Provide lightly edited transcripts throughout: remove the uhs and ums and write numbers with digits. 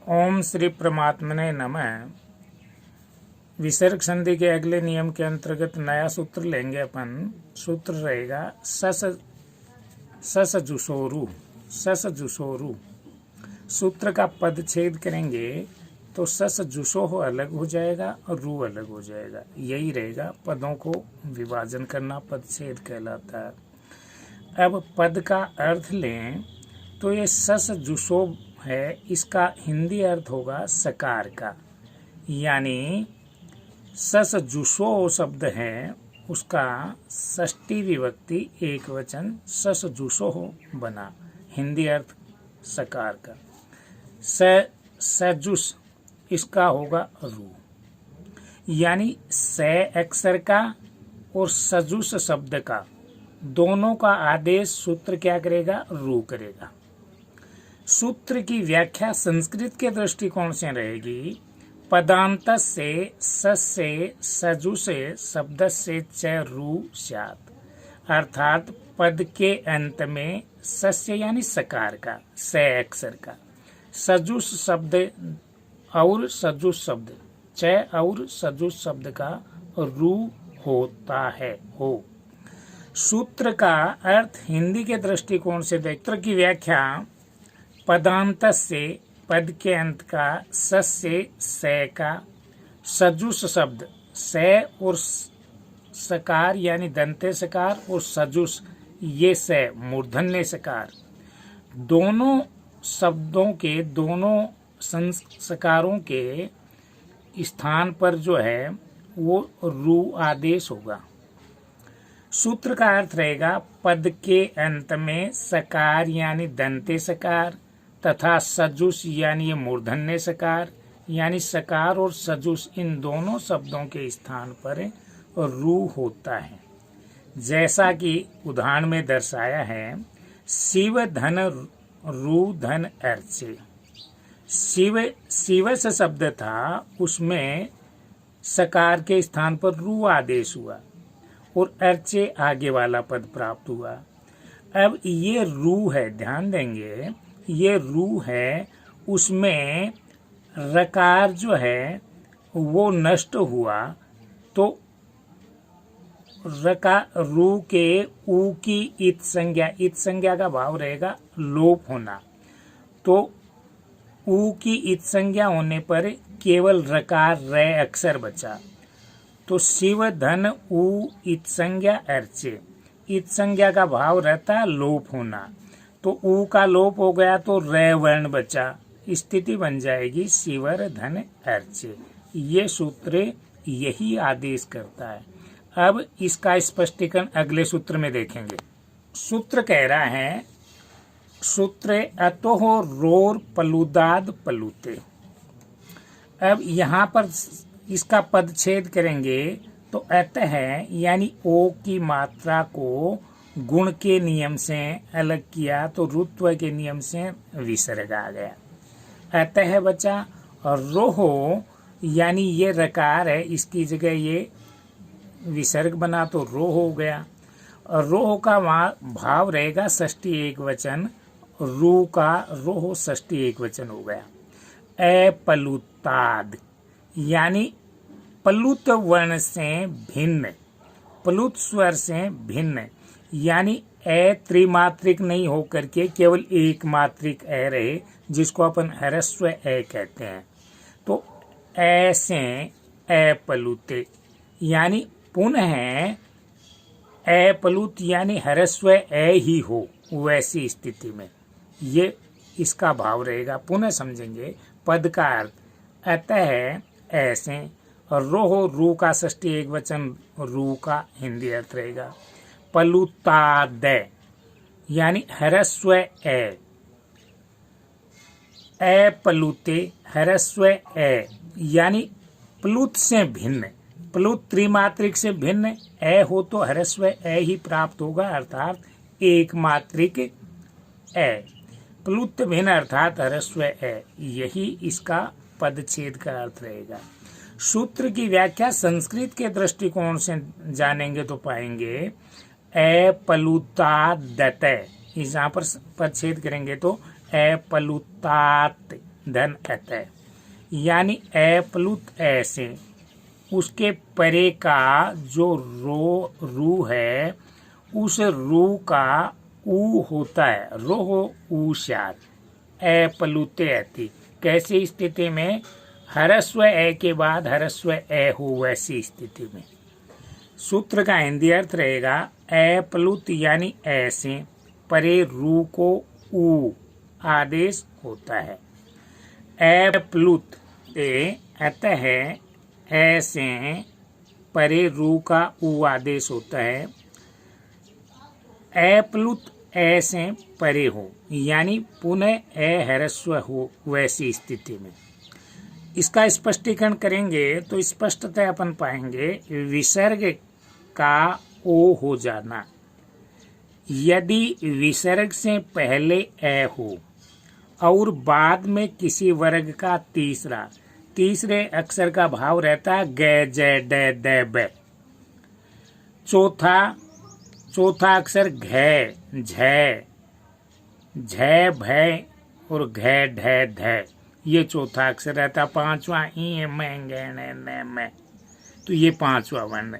ओम श्री परमात्मने नमः। विसर्ग संधि के अगले नियम के अंतर्गत नया सूत्र लेंगे अपन। सूत्र रहेगा सस जुसोरु। सूत्र का पद छेद करेंगे तो सस जुसोह अलग हो जाएगा और रू अलग हो जाएगा। यही रहेगा, पदों को विभाजन करना पद छेद कहलाता है। अब पद का अर्थ लें तो ये सस जुसो है, इसका हिंदी अर्थ होगा सकार का, यानी सस जुसो शब्द है उसका षष्ठी विभक्ति एक वचन सस जुसो बना, हिंदी अर्थ सकार का। सजुस इसका होगा रू, यानी स अक्षर का और सजुस शब्द का दोनों का आदेश सूत्र क्या करेगा? रू करेगा। सूत्र की व्याख्या संस्कृत के दृष्टिकोण से रहेगी। पदांत से सस से सजु से शब्द से च रू स्यात्, अर्थात पद के अंत में सस्य यानी सकार का, स अक्षर का, सजुस शब्द और सजुस शब्द च और सजुस शब्द का रू होता है हो। सूत्र का अर्थ हिंदी के दृष्टिकोण से सूत्र की व्याख्या पदांत से पद के अंत का सस से स का सजुस शब्द स और सकार यानी दंते सकार और सजुस ये स मूर्धन्य सकार, दोनों शब्दों के दोनों संस्कारों के स्थान पर जो है वो रू आदेश होगा। सूत्र का अर्थ रहेगा पद के अंत में सकार यानी दंते सकार तथा सजुस यानी मूर्धन्य सकार, यानी सकार और सजुस इन दोनों शब्दों के स्थान पर रू होता है। जैसा कि उदाहरण में दर्शाया है, शिव धन रू धन अर्चे। शिव से शब्द था, उसमें सकार के स्थान पर रू आदेश हुआ और अर्चे आगे वाला पद प्राप्त हुआ। अब ये रू है, ध्यान देंगे, ये रू है, उसमें रकार जो है वो नष्ट हुआ तो रू के ऊ की इत संज्ञा का भाव रहेगा लोप होना। तो ऊ की इत संज्ञा होने पर केवल रकार रे अक्षर बचा। तो शिव धन ऊ इत संज्ञा अर्चे, इत संज्ञा का भाव रहता लोप होना, तो ऊ का लोप हो गया तो रे वर्ण बचा, स्थिति बन जाएगी शिवर धन अर्चे। ये सूत्र यही आदेश करता है। अब इसका स्पष्टीकरण अगले सूत्र में देखेंगे। सूत्र कह रहा है, सूत्र अतोह रोर पलुदाद पलुते। अब यहाँ पर इसका पद छेद करेंगे तो अत है, यानी ओ की मात्रा को गुण के नियम से अलग किया तो रुत्व के नियम से विसर्ग आ गया, अतः बचा। और रोहो यानी ये रकार है, इसकी जगह ये विसर्ग बना तो रो हो गया। और रोह का भाव रहेगा षष्ठी एक वचन, रू का रोह षष्ठी एक वचन हो गया। अपलुताद यानी प्लुत वर्ण से भिन्न, प्लुत स्वर से भिन्न, यानी ए त्रिमात्रिक नहीं होकर के केवल एक मात्रिक ए रहे, जिसको अपन ह्रस्व ए कहते हैं। तो ऐसे अपलुते यानी पुनः अपलुत यानी ह्रस्व ए ही हो, वैसी स्थिति में ये इसका भाव रहेगा। पुनः समझेंगे पद का अर्थ अतः ऐसे, और रोह रू का षष्ठी एक वचन रू का हिंदी अर्थ रहेगा। पलुताद यानी ह्रस्व ए, अपलुते ह्रस्व ए यानी प्लुत से भिन्न, प्लुत त्रिमात्रिक से भिन्न, ए हो तो ह्रस्व ए ही प्राप्त होगा, अर्थात एक मात्रिक ए, प्लुत भिन्न अर्थात ह्रस्व ए, यही इसका पदछेद का अर्थ रहेगा। सूत्र की व्याख्या संस्कृत के दृष्टिकोण से जानेंगे तो पाएंगे अपलुतादत, यहाँ पर पदछेद करेंगे तो अपलुतात धन अतः, यानी ए प्लुत ऐसे उसके परे का जो रू है उस रू का ऊ होता है, रो ऊशात ए प्लुते अति। कैसी स्थिति में? हरस्व ए के बाद हरस्व ए हो, वैसी स्थिति में। सूत्र का हिंदी अर्थ रहेगा ए प्लुत यानी ऐसे परे रू को ऊ आदेश होता है। ए प्लुत अतः ऐसे परे रू का ऊ आदेश होता है। ए प्लुत ऐसे परे हो यानी पुनः ए हरस्व हो, वैसी स्थिति में। इसका स्पष्टीकरण करेंगे तो स्पष्टतः अपन पाएंगे विसर्ग का ओ हो जाना। यदि विसर्ग से पहले ए हो और बाद में किसी वर्ग का तीसरे अक्षर का भाव रहता है गे जय डे दे बे, चौथा अक्षर घे झे झे भय और घे ढे ध, ये चौथा अक्षर रहता। पांचवा ई में गे ने में, तो ये पांचवा वर्ण।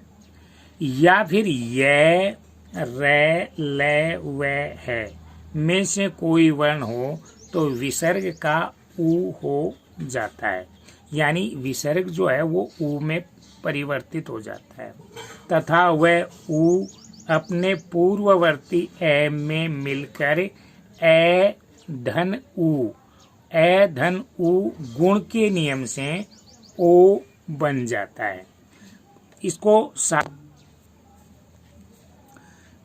या फिर ये रे ले वे है में से कोई वर्ण हो तो विसर्ग का ऊ हो जाता है, यानी विसर्ग जो है वो ऊ में परिवर्तित हो जाता है तथा वह ऊ अपने पूर्ववर्ती ए में मिलकर ए धन ऊ गुण के नियम से ओ बन जाता है। इसको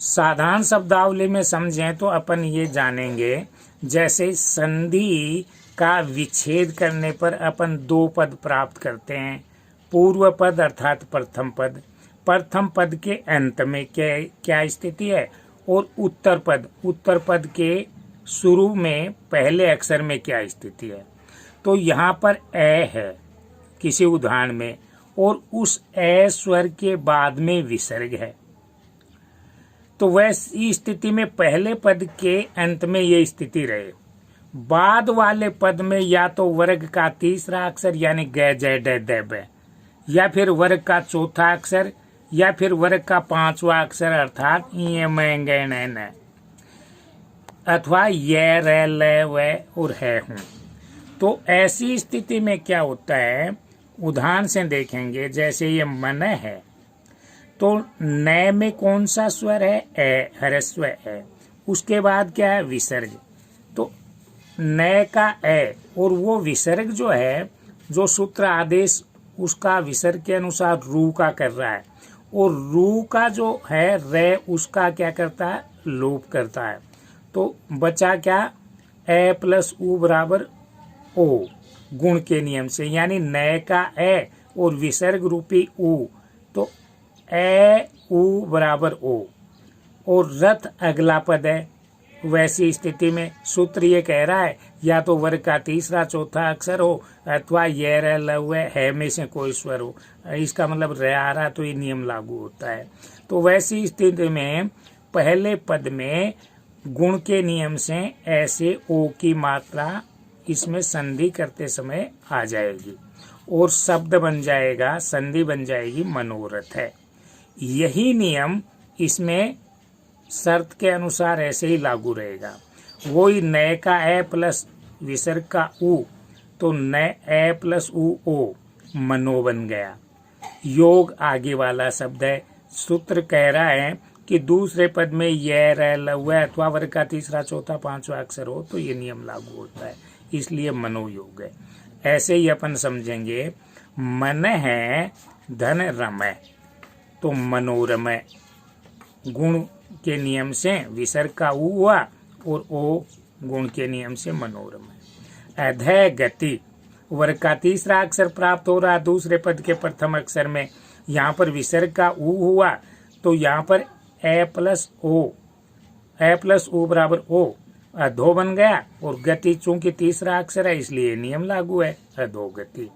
साधारण शब्दावली में समझें तो अपन ये जानेंगे, जैसे संधि का विच्छेद करने पर अपन दो पद प्राप्त करते हैं। पूर्व पद अर्थात प्रथम पद के अंत में क्या स्थिति है, और उत्तर पद के शुरू में पहले अक्षर में क्या स्थिति है। तो यहाँ पर ए है किसी उदाहरण में, और उस ए स्वर के बाद में विसर्ग है, तो वैसी स्थिति में पहले पद के अंत में ये स्थिति रहे। बाद वाले पद में या तो वर्ग का तीसरा अक्षर यानी ग जय डे दे बे, या फिर वर्ग का चौथा अक्षर, या फिर वर्ग का पांचवा अक्षर अर्थात ये मैं गे न, अथवा ये रे ले वे और है हूं। तो ऐसी स्थिति में क्या होता है, उदाहरण से देखेंगे। जैसे ये मन है तो न में कौन सा स्वर है, ए हरस्व है। उसके बाद क्या है, विसर्ग। तो न का ए और वो विसर्ग जो है, जो सूत्र आदेश उसका विसर्ग के अनुसार रू का कर रहा है, और रू का जो है रे उसका क्या करता है, लोप करता है। तो बचा क्या, ए प्लस ऊ बराबर ओ गुण के नियम से, यानी न का ए और विसर्ग रूपी ऊ, तो ए ऊ बराबर ओ, और रथ अगला पद है। वैसी स्थिति में सूत्र ये कह रहा है या तो वर्ग का तीसरा चौथा अक्षर हो, अथवा ये रे लव है में से कोई स्वर हो। इसका मतलब रे आ रहा तो ये नियम लागू होता है। तो वैसी स्थिति में पहले पद में गुण के नियम से ऐसे ओ की मात्रा इसमें संधि करते समय आ जाएगी और शब्द बन जाएगा, संधि बन जाएगी मनोरथ है। यही नियम इसमें शर्त के अनुसार ऐसे ही लागू रहेगा। वही नए का ए प्लस विसर्ग का ऊ, तो नए ए प्लस ऊ ओ मनो बन गया। योग आगे वाला शब्द है। सूत्र कह रहा है कि दूसरे पद में ये रह लव अथवा वर्ग का तीसरा चौथा पांचवा अक्षर हो तो ये नियम लागू होता है, इसलिए मनोयोग है। ऐसे ही अपन समझेंगे, मन है धन रमय, तो मनोरमय गुण के नियम से विसर्ग का ऊ हुआ और ओ गुण के नियम से मनोरमय। अधय गति, वर्ग का तीसरा अक्षर प्राप्त हो रहा दूसरे पद के प्रथम अक्षर में, यहाँ पर विसर्ग का ऊ हुआ तो यहाँ पर ए प्लस ऊ बराबर ओ अधो बन गया, और गति चूंकि तीसरा अक्षर है इसलिए नियम लागू है, अधोगति।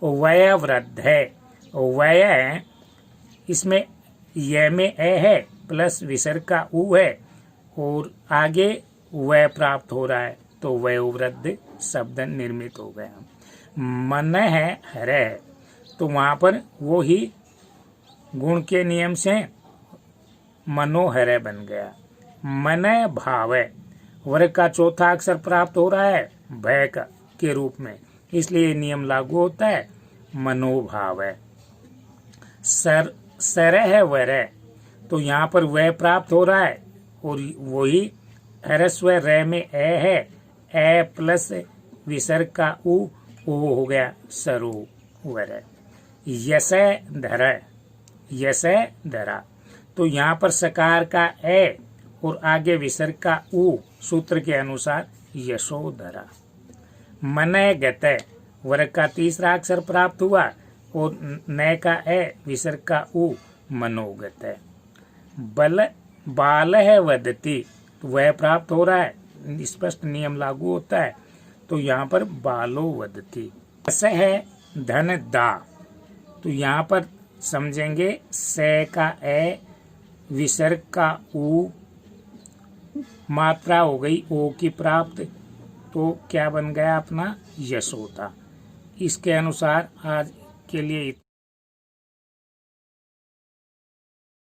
वय वृद्ध है, वय इसमें य में ए है प्लस विसर्ग का ऊ है और आगे वय प्राप्त हो रहा है तो वयोवृद्ध शब्द निर्मित हो गया। मन है हरे है, तो वहां पर वो ही गुण के नियम से मनोहर बन गया। मन भाव वर्ग का चौथा अक्षर प्राप्त हो रहा है भय के रूप में, इसलिए नियम लागू होता है मनोभाव। सरह वर, तो यहाँ पर वह प्राप्त हो रहा है और वही ह्रस्व र में ए है, ए प्लस विसर्ग का उ हो गया सरोवर। यश धरा, तो यहाँ पर सकार का ए और आगे विसर्ग का उ सूत्र के अनुसार यशोधरा। मन गत वर्ग का तीसरा अक्षर प्राप्त हुआ और न का ए विसर्ग का उ मनोगत। बाल है वदती, तो वह प्राप्त हो रहा है, स्पष्ट नियम लागू होता है, तो यहाँ पर बालो वदती। स है धन दा, तो यहाँ पर समझेंगे से का ए विसर्ग का उ मात्रा हो गई ओ की प्राप्त, तो क्या बन गया अपना यशोता। इसके अनुसार आज के लिए